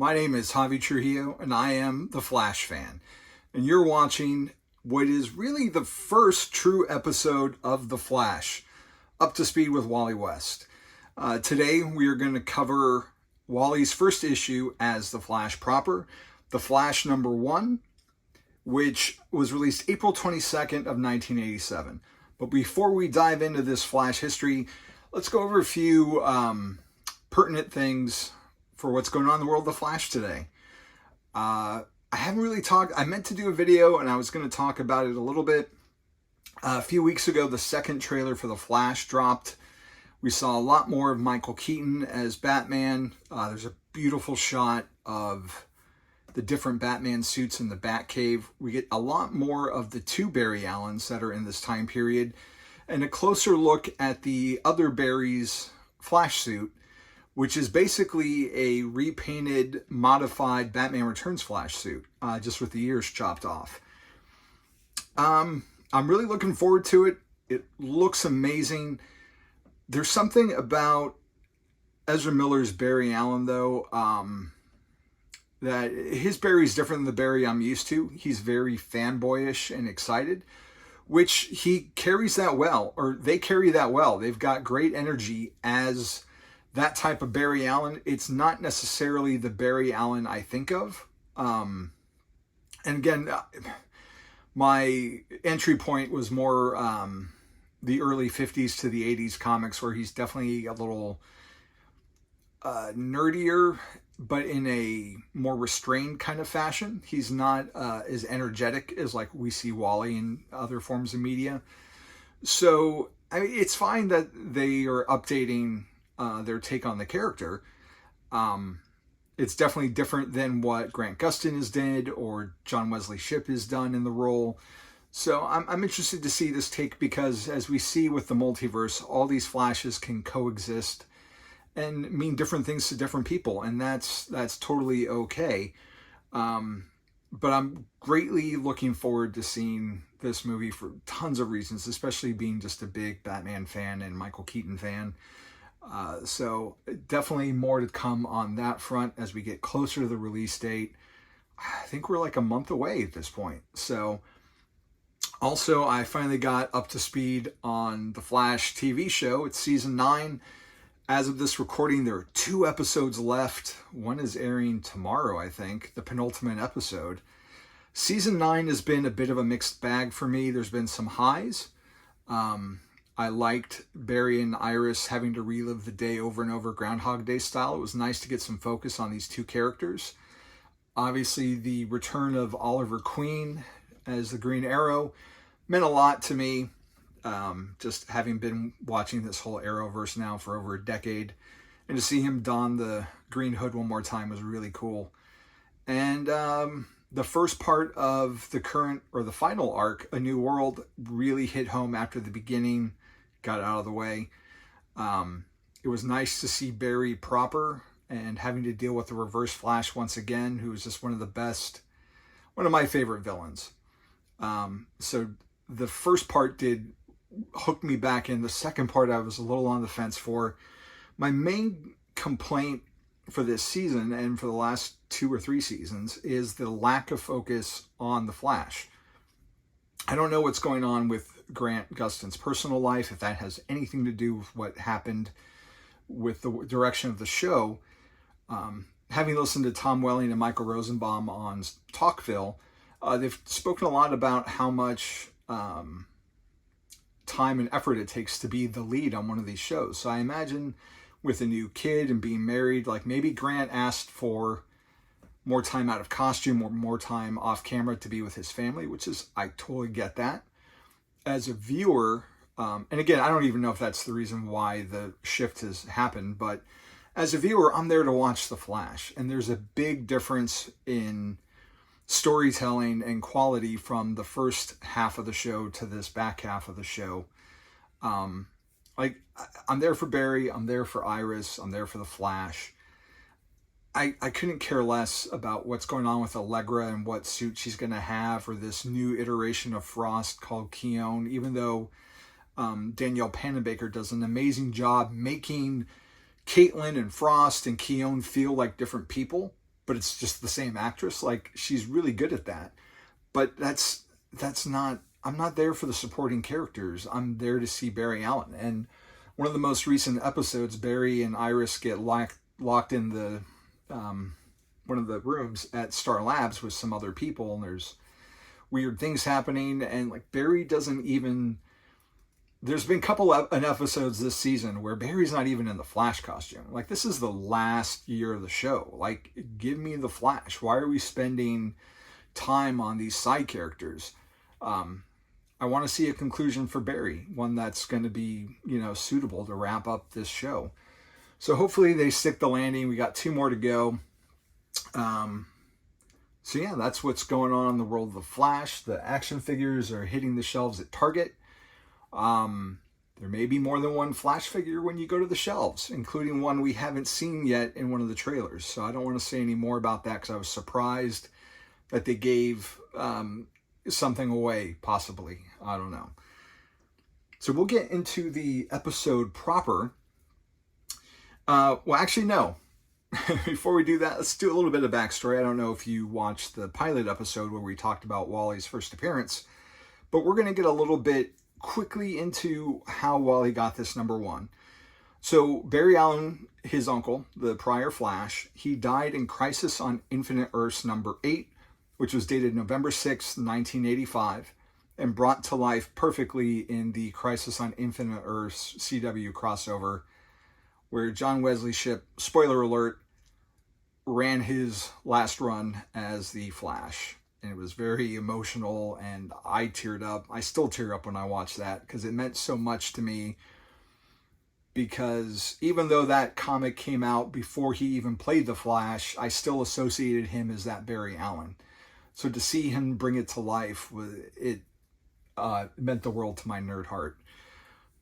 My name is Javi Trujillo, and I am the Flash fan. And you're watching what is really the first true episode of The Flash, Up to Speed with Wally West. Today, we are going to cover Wally's first issue as The Flash proper, The Flash #1, which was released April 22nd of 1987. But before we dive into this Flash history, let's go over a few pertinent things for what's going on in the world of The Flash today. I haven't really talked, I meant to do a video and I was going to talk about it a little bit. A few weeks ago, the second trailer for The Flash dropped. We saw a lot more of Michael Keaton as Batman. There's a beautiful shot of the different Batman suits in the Batcave. We get a lot more of the two Barry Allens that are in this time period, and a closer look at the other Barry's Flash suit, which is basically a repainted, modified Batman Returns Flash suit, just with the ears chopped off. I'm really looking forward to it. It looks amazing. There's something about Ezra Miller's Barry Allen, though, that his Barry is different than the Barry I'm used to. He's very fanboyish and excited, which he carries that well, or they carry that well. They've got great energy as that type of Barry Allen. It's not necessarily the Barry Allen I think of. And again, my entry point was more the early 50s to the 80s comics, where he's definitely a little nerdier, but in a more restrained kind of fashion. He's not as energetic as like we see Wally in other forms of media. So I mean, it's fine that they are updating their take on the character. It's definitely different than what Grant Gustin has did or John Wesley Shipp has done in the role. So I'm interested to see this take, because as we see with the multiverse, all these Flashes can coexist and mean different things to different people, and that's totally okay. But I'm greatly looking forward to seeing this movie for tons of reasons, especially being just a big Batman fan and Michael Keaton fan. So definitely more to come on that front as we get closer to the release date. I think we're like a month away at this point. So also, I finally got up to speed on the Flash TV show. It's season 9. As of this recording, there are 2 episodes left. One is airing tomorrow, I think, the penultimate episode. Season 9 has been a bit of a mixed bag for me. There's been some highs. I liked Barry and Iris having to relive the day over and over, Groundhog Day style. It was nice to get some focus on these 2 characters. Obviously, the return of Oliver Queen as the Green Arrow meant a lot to me. Just having been watching this whole Arrowverse now for over a decade, and to see him don the green hood one more time was really cool. And the first part of the current, or the final arc, A New World, really hit home after the beginning got out of the way. It was nice to see Barry proper and having to deal with the Reverse Flash once again, who is just one of my favorite villains. So the first part did hook me back in. The second part I was a little on the fence for. My main complaint for this season, and for the last 2 or 3 seasons, is the lack of focus on the Flash. I don't know what's going on with Grant Gustin's personal life, if that has anything to do with what happened with the direction of the show. Having listened to Tom Welling and Michael Rosenbaum on Talkville, they've spoken a lot about how much time and effort it takes to be the lead on one of these shows. So I imagine with a new kid and being married, like maybe Grant asked for more time out of costume or more time off camera to be with his family, which is, I totally get that. As a viewer, and again, I don't even know if that's the reason why the shift has happened, but as a viewer, I'm there to watch The Flash. And there's a big difference in storytelling and quality from the first half of the show to this back half of the show. Like, I'm there for Barry, I'm there for Iris, I'm there for the Flash. I couldn't care less about what's going on with Allegra and what suit she's going to have, or this new iteration of Frost called Keone, even though Danielle Panabaker does an amazing job making Caitlin and Frost and Keone feel like different people. but it's just the same actress. Like, she's really good at that. But that's not, I'm not there for the supporting characters. I'm there to see Barry Allen. And one of the most recent episodes, Barry and Iris get locked in the one of the rooms at Star Labs with some other people, and there's weird things happening, and like Barry doesn't even, there's been a couple of episodes this season where Barry's not even in the Flash costume. Like, this is the last year of the show. Like, give me the Flash. Why are we spending time on these side characters? I want to see a conclusion for Barry, one that's going to be, suitable to wrap up this show. So hopefully they stick the landing. We got 2 more to go. So yeah, that's what's going on in the world of the Flash. The action figures are hitting the shelves at Target. There may be more than one Flash figure when you go to the shelves, including one we haven't seen yet in one of the trailers. So I don't want to say any more about that because I was surprised that they gave something away, possibly. I don't know. So we'll get into the episode proper. Well, actually, no. Before we do that, let's do a little bit of backstory. I don't know if you watched the pilot episode where we talked about Wally's first appearance, but we're going to get a little bit quickly into how Wally got this number 1. So Barry Allen, his uncle, the prior Flash, he died in Crisis on Infinite Earths number 8, which was dated November 6, 1985, and brought to life perfectly in the Crisis on Infinite Earths CW crossover, where John Wesley Shipp, spoiler alert, ran his last run as the Flash. And it was very emotional, and I teared up. I still tear up when I watch that because it meant so much to me. Because even though that comic came out before he even played the Flash, I still associated him as that Barry Allen. So to see him bring it to life, it meant the world to my nerd heart.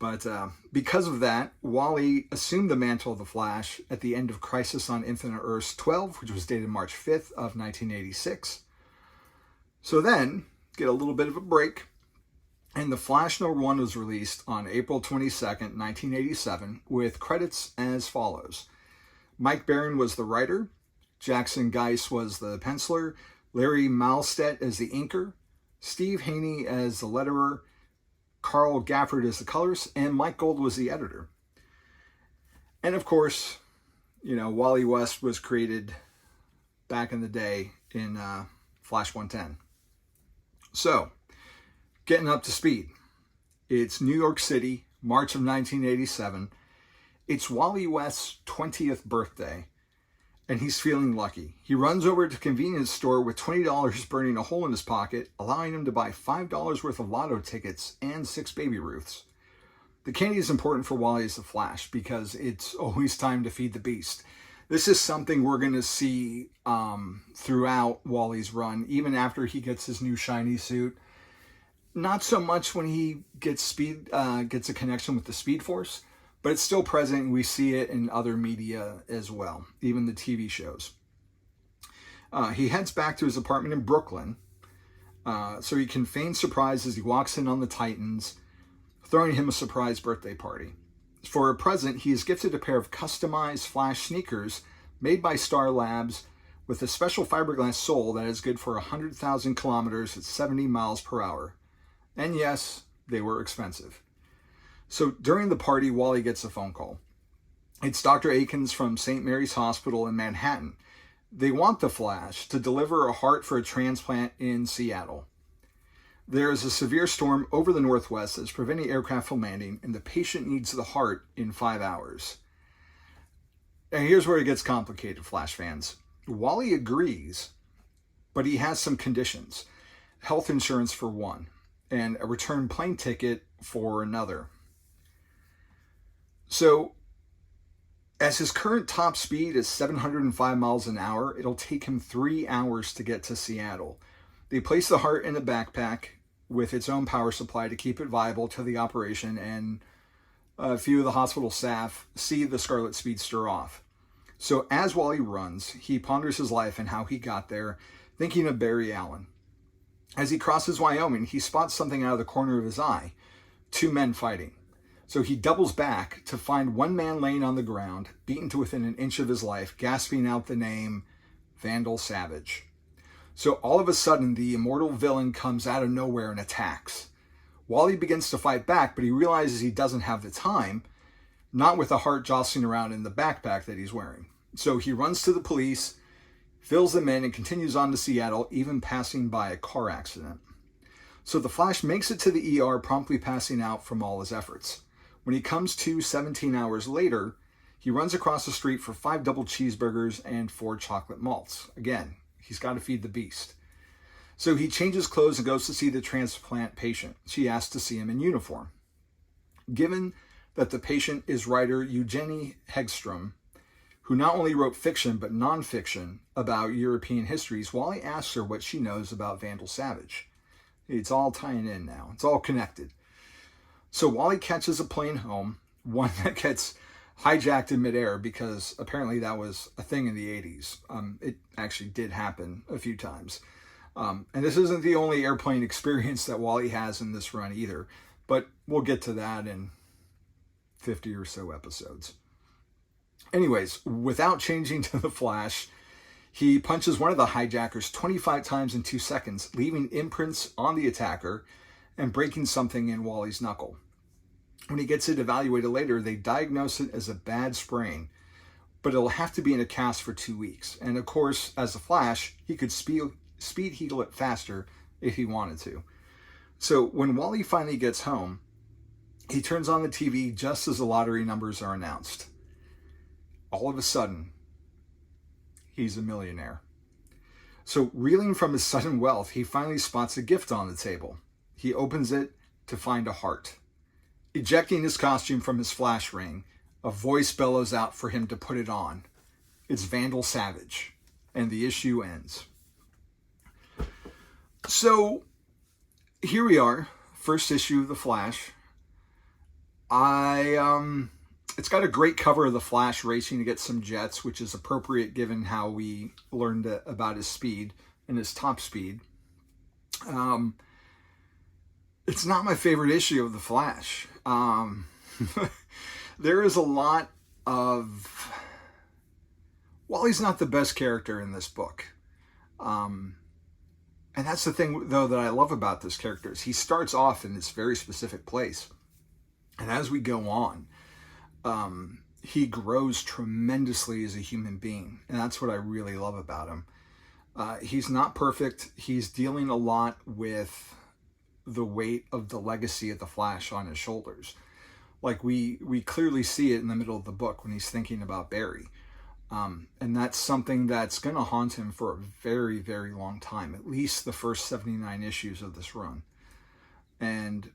But because of that, Wally assumed the mantle of the Flash at the end of Crisis on Infinite Earths 12, which was dated March 5th of 1986. So then, get a little bit of a break, and The Flash number 1 was released on April 22nd, 1987, with credits as follows. Mike Baron was the writer, Jackson Geiss was the penciler, Larry Malstedt as the inker, Steve Haney as the letterer, Carl Gafford as the colorist, and Mike Gold was the editor. And of course, Wally West was created back in the day in Flash 110. So, getting up to speed. It's New York City, March of 1987. It's Wally West's 20th birthday, and he's feeling lucky. He runs over to a convenience store with $20 burning a hole in his pocket, allowing him to buy $5 worth of lotto tickets and 6 Baby Ruths. The candy is important for Wally as the Flash because it's always time to feed the beast. This is something we're going to see throughout Wally's run, even after he gets his new shiny suit. Not so much when he gets a connection with the Speed Force, but it's still present, and we see it in other media as well, even the TV shows. He heads back to his apartment in Brooklyn, so he can feign surprise as he walks in on the Titans, throwing him a surprise birthday party. For a present, he is gifted a pair of customized Flash sneakers made by Star Labs with a special fiberglass sole that is good for 100,000 kilometers at 70 miles per hour. And yes, they were expensive. So during the party, Wally gets a phone call. It's Dr. Akins from St. Mary's Hospital in Manhattan. They want the Flash to deliver a heart for a transplant in Seattle. There is a severe storm over the Northwest that is preventing aircraft from landing, and the patient needs the heart in 5 hours. And here's where it gets complicated, Flash fans. Wally agrees, but he has some conditions. Health insurance for one, and a return plane ticket for another. So, as his current top speed is 705 miles an hour, it'll take him 3 hours to get to Seattle. They place the heart in a backpack with its own power supply to keep it viable to the operation, and a few of the hospital staff see the Scarlet Speedster off. So as Wally runs, he ponders his life and how he got there, thinking of Barry Allen. As he crosses Wyoming, he spots something out of the corner of his eye, 2 men fighting. So he doubles back to find one man laying on the ground, beaten to within an inch of his life, gasping out the name Vandal Savage. So all of a sudden, the immortal villain comes out of nowhere and attacks. Wally begins to fight back, but he realizes he doesn't have the time, not with the heart jostling around in the backpack that he's wearing. So he runs to the police, fills them in, and continues on to Seattle, even passing by a car accident. So the Flash makes it to the ER, promptly passing out from all his efforts. When he comes to 17 hours later, he runs across the street for 5 double cheeseburgers and 4 chocolate malts. Again, he's got to feed the beast. So he changes clothes and goes to see the transplant patient. She asks to see him in uniform. Given that the patient is writer Eugenie Hegstrom, who not only wrote fiction but nonfiction about European histories, Wally asks her what she knows about Vandal Savage. It's all tying in now. It's all connected. So Wally catches a plane home, one that gets hijacked in midair because apparently that was a thing in the 80s. It actually did happen a few times. And this isn't the only airplane experience that Wally has in this run either, but we'll get to that in 50 or so episodes. Anyways, without changing to the Flash, he punches one of the hijackers 25 times in 2 seconds, leaving imprints on the attacker and breaking something in Wally's knuckle. When he gets it evaluated later, they diagnose it as a bad sprain, but it'll have to be in a cast for 2 weeks. And of course, as a Flash, he could speed heal it faster if he wanted to. So when Wally finally gets home, he turns on the TV just as the lottery numbers are announced. All of a sudden, he's a millionaire. So reeling from his sudden wealth, he finally spots a gift on the table. He opens it to find a heart. Ejecting his costume from his flash ring, a voice bellows out for him to put it on. It's Vandal Savage, and the issue ends. So here we are, first issue of The Flash. It's got a great cover of the Flash racing to get some jets, which is appropriate given how we learned about his speed and his top speed. It's not my favorite issue of the Flash. There is a lot of... Wally's not the best character in this book. And that's the thing, though, that I love about this character is he starts off in this very specific place. And as we go on, he grows tremendously as a human being. And that's what I really love about him. He's not perfect. He's dealing a lot with the weight of the legacy of the Flash on his shoulders. Like we clearly see it in the middle of the book when he's thinking about Barry. And that's something that's going to haunt him for a very, very long time, at least the first 79 issues of this run. And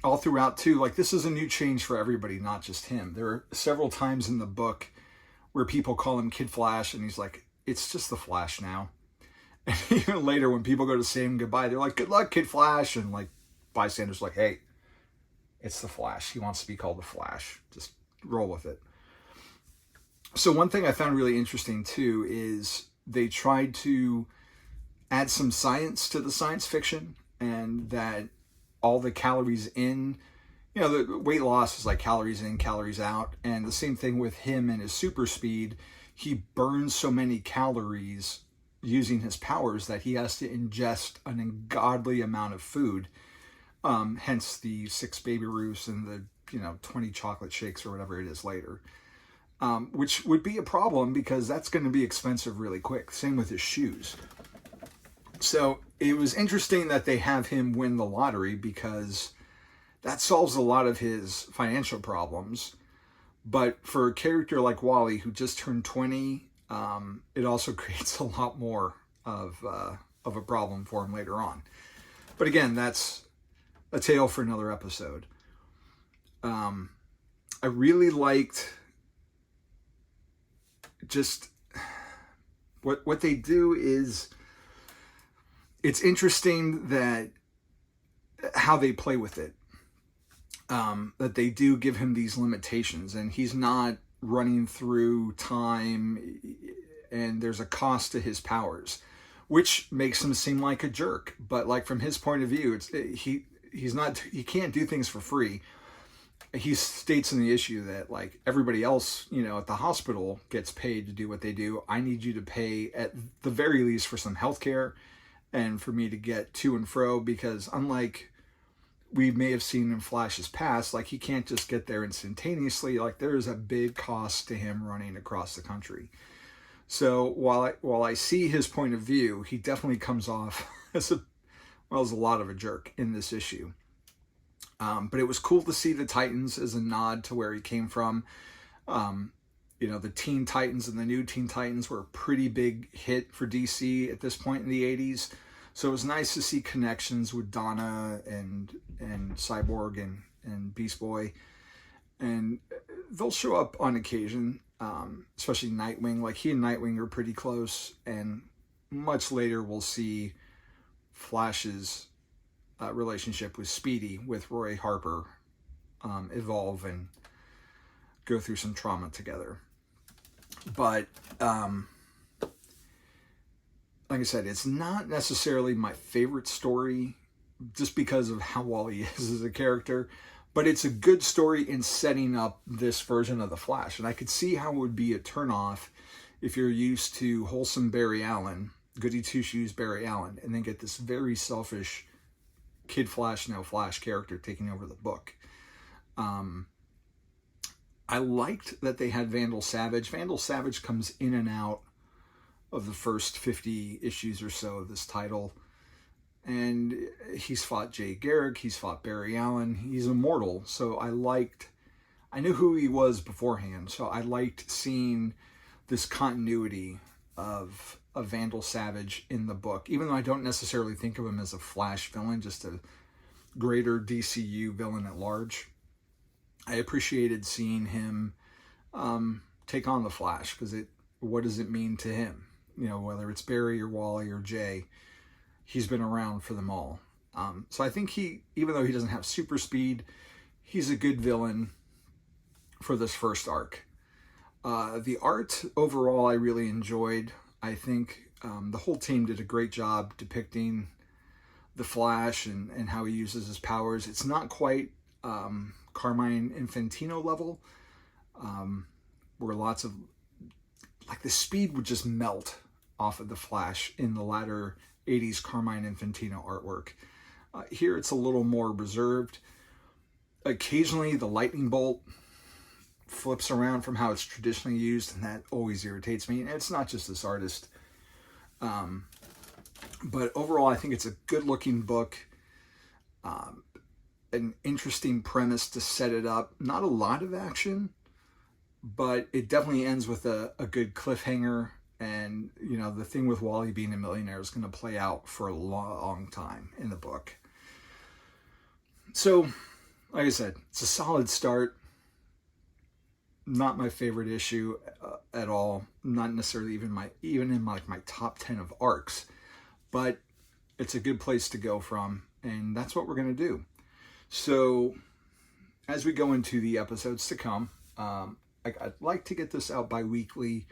all throughout too, like this is a new change for everybody, not just him. There are several times in the book where people call him Kid Flash and he's like, it's just the Flash now. And even later when people go to say him goodbye, they're like, good luck, Kid Flash. And like bystanders like, hey, it's the Flash. He wants to be called the Flash. Just roll with it. So one thing I found really interesting too is they tried to add some science to the science fiction, and that all the calories in, you know, the weight loss is like calories in, calories out. And the same thing with him and his super speed. He burns so many calories using his powers that he has to ingest an ungodly amount of food. Hence the 6 Baby Ruths and the 20 chocolate shakes or whatever it is later. Which would be a problem because that's going to be expensive really quick. Same with his shoes. So it was interesting that they have him win the lottery because that solves a lot of his financial problems. But for a character like Wally, who just turned 20, it also creates a lot more of a problem for him later on. But again, that's a tale for another episode. I really liked just what they do is it's interesting that how they play with it, that they do give him these limitations and he's not running through time and there's a cost to his powers, which makes him seem like a jerk. But like from his point of view, he can't do things for free. he states in the issue that like everybody else, at the hospital gets paid to do what they do. I need you to pay at the very least for some health care and for me to get to and fro, because unlike we may have seen in Flash's past, like he can't just get there instantaneously. Like there is a big cost to him running across the country. So while I see his point of view, he definitely comes off as a lot of a jerk in this issue. But it was cool to see the Titans as a nod to where he came from. The Teen Titans and the new Teen Titans were a pretty big hit for DC at this point in the 80s. So it was nice to see connections with Donna and Cyborg and Beast Boy. And they'll show up on occasion, especially Nightwing. Like he and Nightwing are pretty close. And much later we'll see Flash's relationship with Speedy, with Roy Harper, evolve and go through some trauma together. But like I said, it's not necessarily my favorite story just because of how Wally is as a character, but it's a good story in setting up this version of the Flash. And I could see how it would be a turnoff if you're used to wholesome Barry Allen, goody two-shoes Barry Allen, and then get this very selfish Kid Flash, no Flash character taking over the book. I liked that they had Vandal Savage. Vandal Savage comes in and out of the first 50 issues or so of this title. And he's fought Jay Garrick, he's fought Barry Allen, he's immortal. So I knew who he was beforehand, so I liked seeing this continuity of Vandal Savage in the book, even though I don't necessarily think of him as a Flash villain, just a greater DCU villain at large. I appreciated seeing him take on the Flash, because what does it mean to him? Whether it's Barry or Wally or Jay, he's been around for them all. So I think even though he doesn't have super speed, he's a good villain for this first arc. The art overall I really enjoyed. I think the whole team did a great job depicting the Flash and how he uses his powers. It's not quite Carmine Infantino level, where lots of, like, the speed would just melt off of the Flash in the latter 80s Carmine Infantino artwork. Here it's a little more reserved. Occasionally the lightning bolt flips around from how it's traditionally used, and that always irritates me. And it's not just this artist. But overall, I think it's a good-looking book. An interesting premise to set it up. Not a lot of action, but it definitely ends with a good cliffhanger. And, the thing with Wally being a millionaire is going to play out for a long time in the book. So, like I said, it's a solid start. Not my favorite issue at all. Not necessarily even in my top 10 of arcs. But it's a good place to go from. And that's what we're going to do. So, as we go into the episodes to come, I'd like to get this out bi-weekly.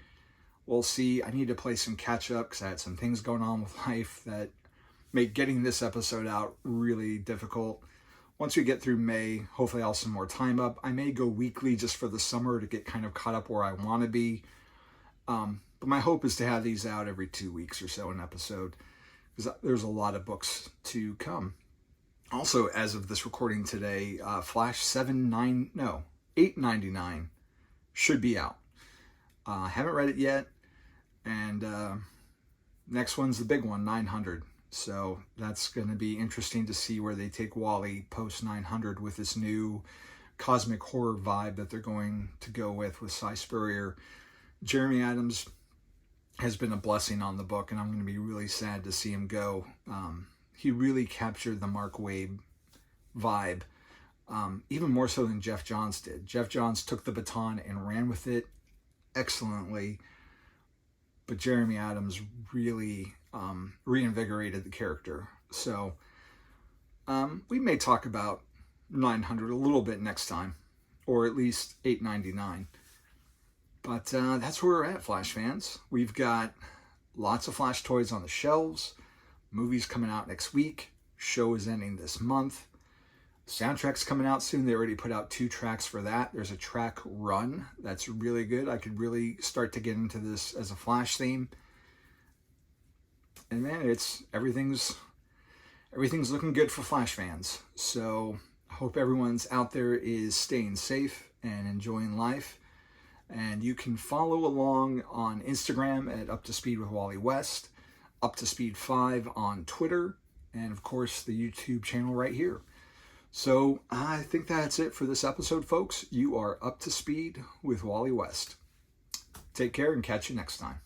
We'll see. I need to play some catch up because I had some things going on with life that make getting this episode out really difficult. Once we get through May, hopefully I'll have some more time up. I may go weekly just for the summer to get kind of caught up where I want to be. But my hope is to have these out every 2 weeks or so, an episode, because there's a lot of books to come. Also, as of this recording today, Flash 899 should be out. I haven't read it yet. And next one's the big one, 900. So that's going to be interesting to see where they take Wally post 900 with this new cosmic horror vibe that they're going to go with Cy Spurrier. Jeremy Adams has been a blessing on the book, and I'm going to be really sad to see him go. He really captured the Mark Waid vibe, even more so than Jeff Johns did. Jeff Johns took the baton and ran with it excellently, but Jeremy Adams really reinvigorated the character. So we may talk about 900 a little bit next time, or at least 899. But that's where we're at, Flash fans. We've got lots of Flash toys on the shelves. Movies coming out next week. Show is ending this month. Soundtrack's coming out soon. They already put out 2 tracks for that. There's a track Run that's really good. I could really start to get into this as a Flash theme. And man, everything's looking good for Flash fans. So I hope everyone's out there is staying safe and enjoying life. And you can follow along on Instagram at Up to Speed with Wally West, Up to Speed 5 on Twitter, and of course the YouTube channel right here. So I think that's it for this episode, folks. You are up to speed with Wally West. Take care and catch you next time.